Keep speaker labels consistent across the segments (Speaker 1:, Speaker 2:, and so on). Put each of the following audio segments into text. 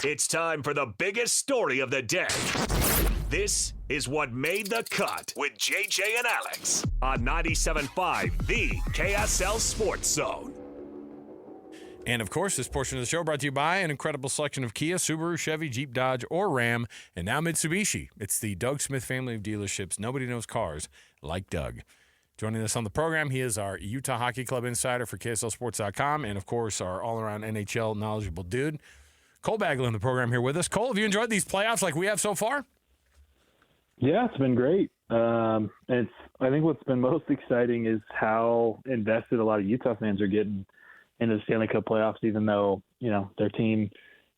Speaker 1: It's time for the biggest story of the day. This is what made the cut with JJ and Alex on 97.5, the KSL Sports Zone.
Speaker 2: And, of course, this portion of the show brought to you by an incredible selection of Kia, Subaru, Chevy, Jeep, Dodge, or Ram, and now Mitsubishi. It's the Doug Smith family of dealerships. Nobody knows cars like Doug. Joining us on the program, he is our Utah Hockey Club insider for KSLSports.com and, of course, our all-around NHL knowledgeable dude. Cole Bagley on the program here with us. Cole, have you enjoyed these playoffs like we have so far?
Speaker 3: Yeah, it's been great. I think what's been most exciting is how invested a lot of Utah fans are getting into the Stanley Cup playoffs, even though, their team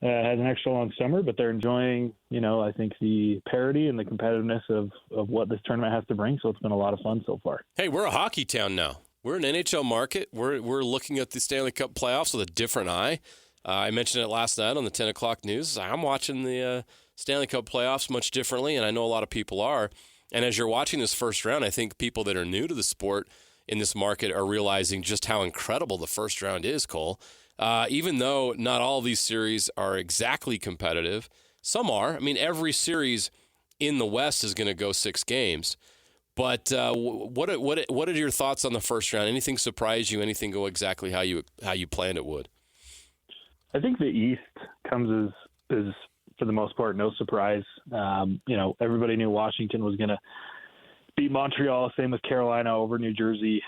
Speaker 3: has an extra long summer, but they're enjoying, I think the parity and the competitiveness of what this tournament has to bring. So it's been a lot of fun so far.
Speaker 4: Hey, we're a hockey town now. We're an NHL market. We're looking at the Stanley Cup playoffs with a different eye. I mentioned it last night on the 10 o'clock news. I'm watching the Stanley Cup playoffs much differently, and I know a lot of people are. And as you're watching this first round, I think people that are new to the sport in this market are realizing just how incredible the first round is, Cole. Even though not all of these series are exactly competitive, some are. I mean, every series in the West is going to go 6 games. But what are your thoughts on the first round? Anything surprise you? Anything go exactly how you planned it would?
Speaker 3: I think the East comes as for the most part, no surprise. Everybody knew Washington was going to beat Montreal, same with Carolina over New Jersey,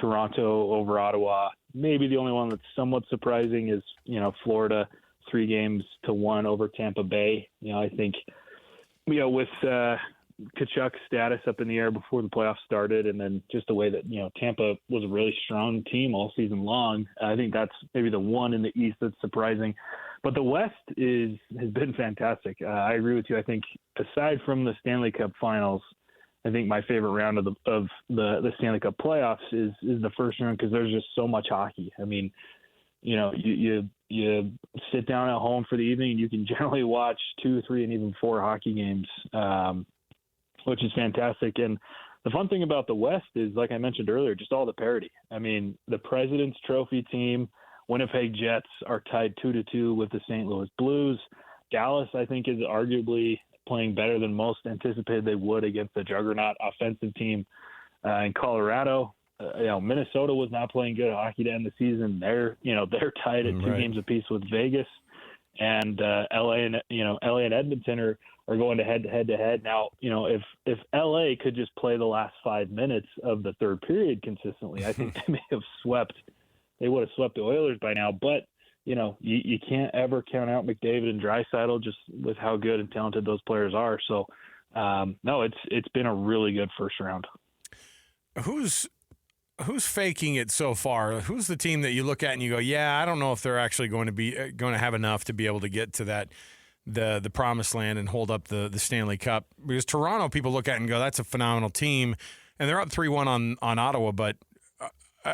Speaker 3: Toronto over Ottawa. Maybe the only one that's somewhat surprising is, Florida 3-1 over Tampa Bay. I think, with Tkachuk's status up in the air before the playoffs started, and then just the way that, Tampa was a really strong team all season long, I think that's maybe the one in the East that's surprising. But the West has been fantastic. I agree with you. I think aside from the Stanley Cup finals, I think my favorite round of the Stanley Cup playoffs is the first round because there's just so much hockey. I mean, you sit down at home for the evening and you can generally watch 2, 3, and even 4 hockey games, which is fantastic. And the fun thing about the West is, like I mentioned earlier, just all the parity. I mean, the President's Trophy team, Winnipeg Jets, are tied 2-2 with the St. Louis Blues. Dallas, I think, is arguably playing better than most anticipated they would against the juggernaut offensive team in Colorado. Minnesota was not playing good hockey to end the season. They're tied at 2 games apiece with Vegas, and LA and Edmonton are going to head to head. Now, if LA could just play the last 5 minutes of the third period consistently, I think they would have swept the Oilers by now. But you can't ever count out McDavid and Draisaitl just with how good and talented those players are. So, no, it's been a really good first round. Who's
Speaker 2: faking it so far? Who's the team that you look at and you go, yeah, I don't know if they're actually going to have enough to be able to get to that the promised land and hold up the Stanley Cup? Because Toronto, people look at and go, that's a phenomenal team, and they're up 3-1 on Ottawa, but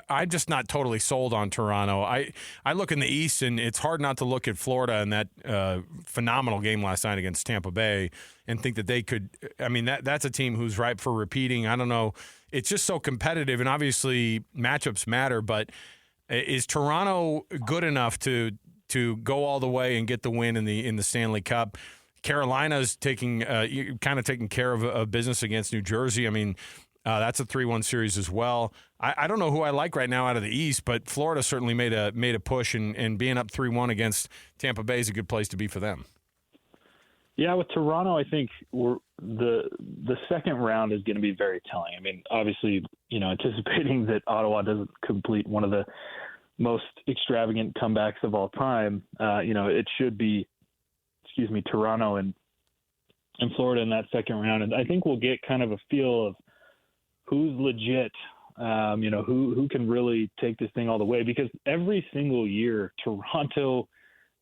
Speaker 2: I'm just not totally sold on Toronto. I look in the East, and it's hard not to look at Florida and that phenomenal game last night against Tampa Bay and think that they could – I mean, that's a team who's ripe for repeating. I don't know. It's just so competitive, and obviously matchups matter, but is Toronto good enough to go all the way and get the win in the Stanley Cup? Carolina's taking care of business against New Jersey. I mean, that's a 3-1 series as well. I don't know who I like right now out of the East, but Florida certainly made a push, and being up 3-1 against Tampa Bay is a good place to be for them.
Speaker 3: Yeah, with Toronto, I think the second round is going to be very telling. I mean, obviously, anticipating that Ottawa doesn't complete one of the most extravagant comebacks of all time, it should be, Toronto and Florida in that second round. And I think we'll get kind of a feel of who's legit, who can really take this thing all the way, because every single year Toronto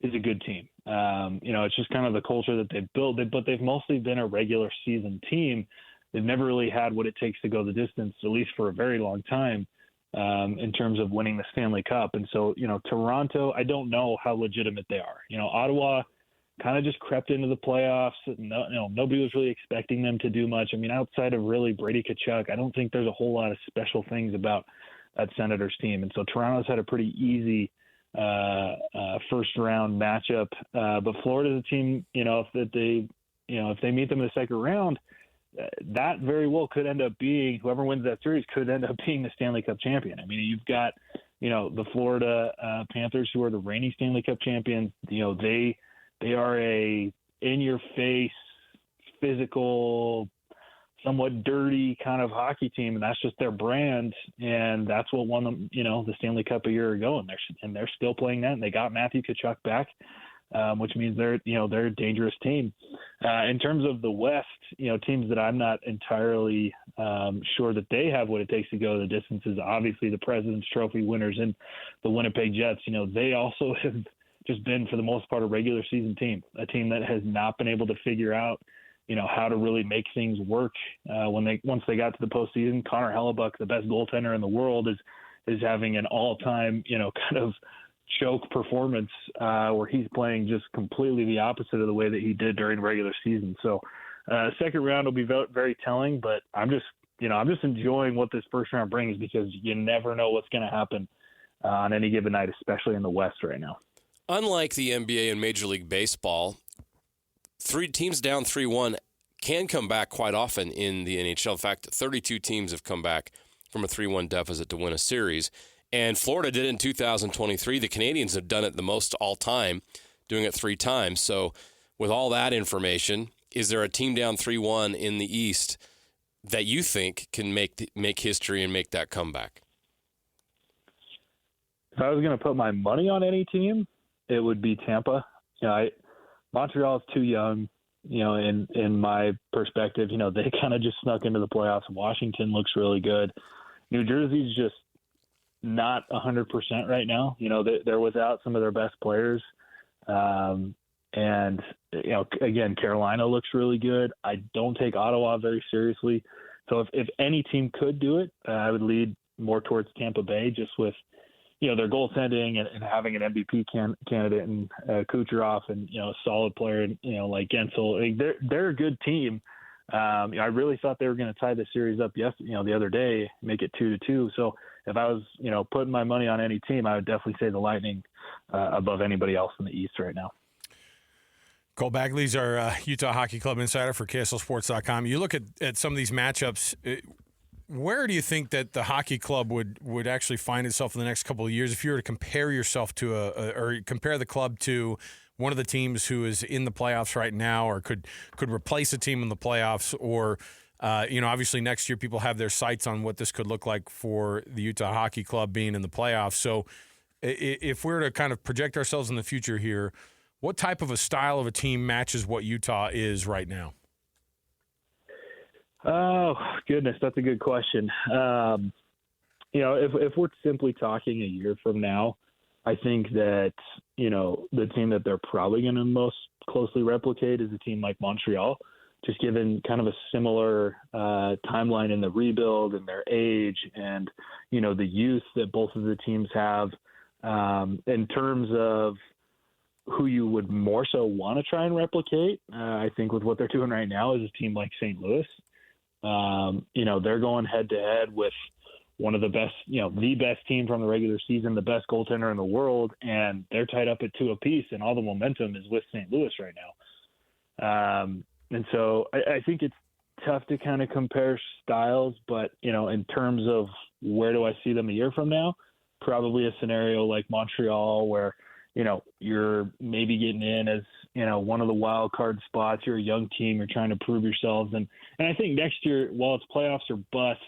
Speaker 3: is a good team. It's just kind of the culture that they've built, but they've mostly been a regular season team. They've never really had what it takes to go the distance, at least for a very long time, in terms of winning the Stanley Cup. And so, Toronto, I don't know how legitimate they are. Ottawa kind of just crept into the playoffs. Nobody was really expecting them to do much. I mean, outside of really Brady Tkachuk, I don't think there's a whole lot of special things about that Senators team. And so Toronto's had a pretty easy first round matchup. But Florida's a team, if they meet them in the second round, that very well could end up being, whoever wins that series could end up being the Stanley Cup champion. I mean, you've got, the Florida Panthers, who are the reigning Stanley Cup champions. They are a in-your-face, physical, somewhat dirty kind of hockey team, and that's just their brand, and that's what won them, the Stanley Cup a year ago, and they're still playing that, and they got Matthew Tkachuk back, which means they're a dangerous team. In terms of the West, teams that I'm not entirely sure that they have what it takes to go the distance is obviously the President's Trophy winners and the Winnipeg Jets. They also have just been, for the most part, a regular season team, a team that has not been able to figure out how to really make things work. Once they got to the postseason, Connor Hellebuck, the best goaltender in the world, is having an all-time, kind of choke performance where he's playing just completely the opposite of the way that he did during regular season. So second round will be very telling, but I'm just enjoying what this first round brings, because you never know what's going to happen on any given night, especially in the West right now.
Speaker 4: Unlike the NBA and Major League Baseball, three teams down 3-1 can come back quite often in the NHL. In fact, 32 teams have come back from a 3-1 deficit to win a series. And Florida did it in 2023. The Canadians have done it the most all time, doing it 3 times. So with all that information, is there a team down 3-1 in the East that you think can make history and make that comeback?
Speaker 3: If I was going to put my money on any team, it would be Tampa. Montreal is too young, in my perspective. They kind of just snuck into the playoffs. Washington looks really good. New Jersey's just not 100% right now. They're without some of their best players. And, again, Carolina looks really good. I don't take Ottawa very seriously. So if any team could do it, I would lead more towards Tampa Bay, just with their goaltending and having an MVP candidate and Kucherov and, a solid player, like Gensel. They're a good team. I really thought they were going to tie the series up the other day, make it 2-2. So if I was, putting my money on any team, I would definitely say the Lightning above anybody else in the East right now.
Speaker 2: Cole Bagley's our Utah Hockey Club insider for KSLSports.com. You look at some of these matchups. Where do you think that the hockey club would actually find itself in the next couple of years if you were to compare yourself to or compare the club to one of the teams who is in the playoffs right now, or could replace a team in the playoffs, or obviously next year people have their sights on what this could look like for the Utah Hockey Club being in the playoffs. So if we're to kind of project ourselves in the future here, what type of a style of a team matches what Utah is right now?
Speaker 3: Oh, goodness, that's a good question. If we're simply talking a year from now, I think that, the team that they're probably going to most closely replicate is a team like Montreal, just given kind of a similar timeline in the rebuild and their age and, the youth that both of the teams have. In terms of who you would more so want to try and replicate, I think with what they're doing right now is a team like St. Louis. They're going head-to-head with one of the best, the best team from the regular season, the best goaltender in the world, and they're tied up at 2 apiece, and all the momentum is with St. Louis right now. And so I think it's tough to kind of compare styles, but, in terms of where do I see them a year from now, probably a scenario like Montreal where, you're maybe getting in as, one of the wild card spots. You're a young team. You're trying to prove yourselves. And I think next year, while it's playoffs or bust,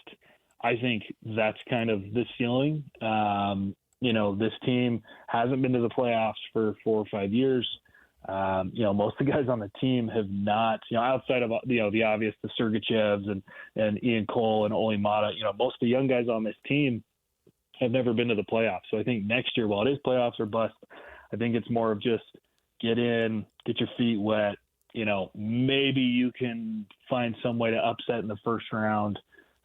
Speaker 3: I think that's kind of the ceiling. This team hasn't been to the playoffs for 4 or 5 years. Most of the guys on the team have not, outside of, the obvious, the Sergachevs and Ian Cole and Ole Mata, most of the young guys on this team have never been to the playoffs. So I think next year, while it is playoffs or bust, I think it's more of just get in, get your feet wet. Maybe you can find some way to upset in the first round.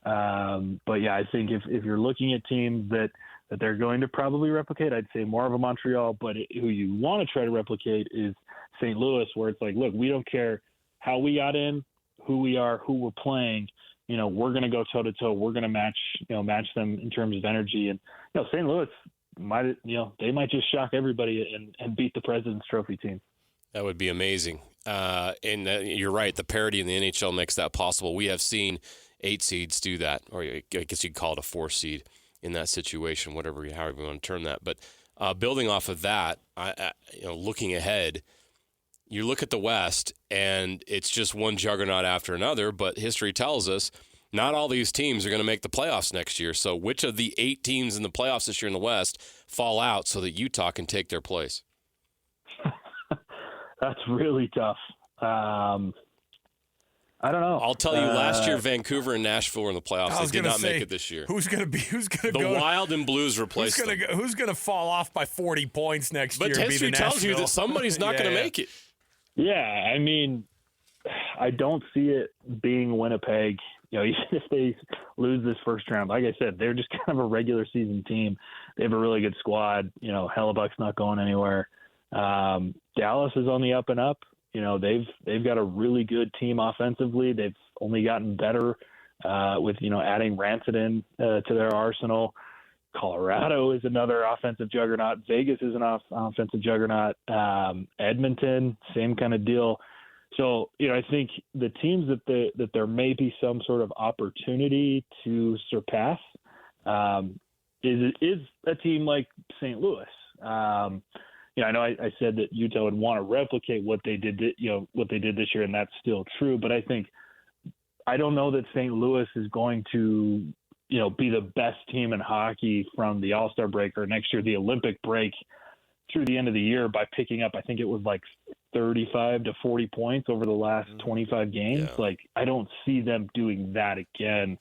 Speaker 3: But yeah, I think if you're looking at teams that they're going to probably replicate, I'd say more of a Montreal, but who you want to try to replicate is St. Louis, where it's like, look, we don't care how we got in, who we are, who we're playing. We're going to go toe to toe. We're going to match them in terms of energy. And St. Louis, they might just shock everybody and beat the President's Trophy team.
Speaker 4: That would be amazing. And you're right. The parity in the NHL makes that possible. We have seen 8 seeds do that, or I guess you'd call it a 4 seed in that situation, however you want to term that. But building off of that, looking ahead, you look at the West, and it's just one juggernaut after another. But history tells us not all these teams are going to make the playoffs next year. So which of the 8 teams in the playoffs this year in the West fall out so that Utah can take their place?
Speaker 3: That's really tough. I don't know.
Speaker 4: I'll tell you, last year Vancouver and Nashville were in the playoffs. They did not make it this year.
Speaker 2: Who's going to go?
Speaker 4: The Wild and Blues replaced them.
Speaker 2: Who's going to fall off by 40 points next year?
Speaker 4: But history tells you that somebody's not going to make it.
Speaker 3: Yeah, I mean, I don't see it being Winnipeg. Even if they lose this first round, like I said, they're just kind of a regular season team. They have a really good squad. Hellebuck's not going anywhere. Dallas is on the up and up. They've got a really good team offensively. They've only gotten better with adding Rantanen to their arsenal. Colorado is another offensive juggernaut. Vegas is an offensive juggernaut. Edmonton, same kind of deal. So I think the teams that there may be some sort of opportunity to surpass is a team like St. Louis. I know I said that Utah would want to replicate what they did, this year, and that's still true. But I don't know that St. Louis is going to, be the best team in hockey from the All-Star break or next year, the Olympic break, through the end of the year by picking up, I think it was like 35 to 40 points over the last 25 games.
Speaker 4: Yeah.
Speaker 3: I don't see them doing that again.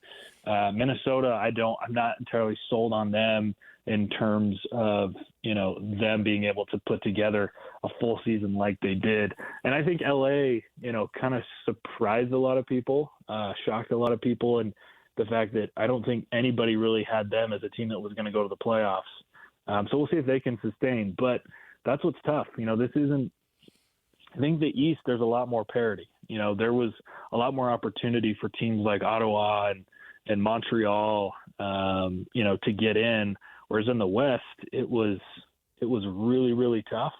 Speaker 3: Minnesota, I'm not entirely sold on them in terms of, them being able to put together a full season like they did. And I think LA, kind of surprised a lot of people, shocked a lot of people. And the fact that I don't think anybody really had them as a team that was going to go to the playoffs. So we'll see if they can sustain, but that's what's tough. This isn't, I think the East, there's a lot more parity. There was a lot more opportunity for teams like Ottawa and Montreal, to get in. Whereas in the West, it was really, really tough.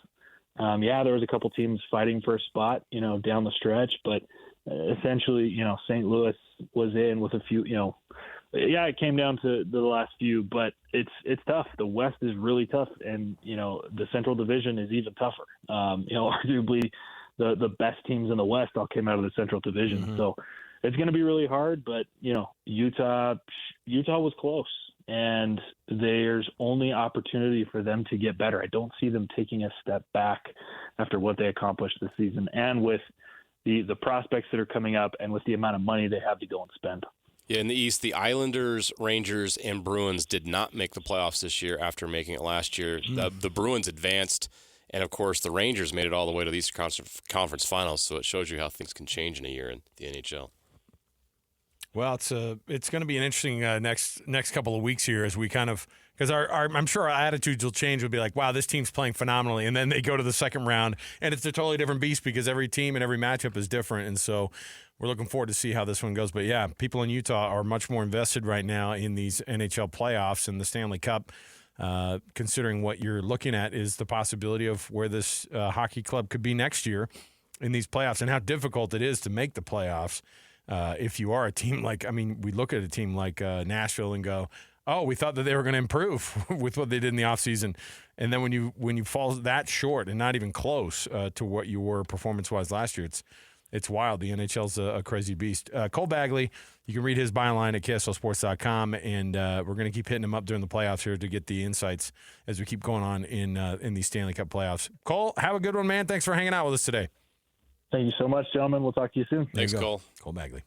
Speaker 3: There was a couple teams fighting for a spot, down the stretch, but essentially, St. Louis was in with a few, it came down to the last few, but it's tough. The West is really tough, and the Central Division is even tougher. Arguably the best teams in the West all came out of the Central Division,
Speaker 2: Mm-hmm.
Speaker 3: so it's going to be really hard. But Utah was close, and there's only opportunity for them to get better. I don't see them taking a step back after what they accomplished this season, and with the prospects that are coming up, and with the amount of money they have to go and spend.
Speaker 4: Yeah, in the East, the Islanders, Rangers, and Bruins did not make the playoffs this year after making it last year. The Bruins advanced, and, of course, the Rangers made it all the way to the Eastern Conference Finals, so it shows you how things can change in a year in the NHL.
Speaker 2: Well, it's going to be an interesting next couple of weeks here as we kind of – because I'm sure our attitudes will change. We'll be like, wow, this team's playing phenomenally, and then they go to the second round, and it's a totally different beast because every team and every matchup is different, and so – we're looking forward to see how this one goes. But, yeah, people in Utah are much more invested right now in these NHL playoffs and the Stanley Cup, considering what you're looking at is the possibility of where this hockey club could be next year in these playoffs and how difficult it is to make the playoffs if you are a team like – we look at a team like Nashville and go, oh, we thought that they were going to improve with what they did in the offseason. And then when you fall that short and not even close to what you were performance-wise last year, it's wild. The NHL's a crazy beast. Cole Bagley, you can read his byline at KSLSports.com, and we're going to keep hitting him up during the playoffs here to get the insights as we keep going on in these Stanley Cup playoffs. Cole, have a good one, man. Thanks for hanging out with us today.
Speaker 3: Thank you so much, gentlemen. We'll talk to you soon.
Speaker 4: Thanks, Cole.
Speaker 2: Cole Bagley.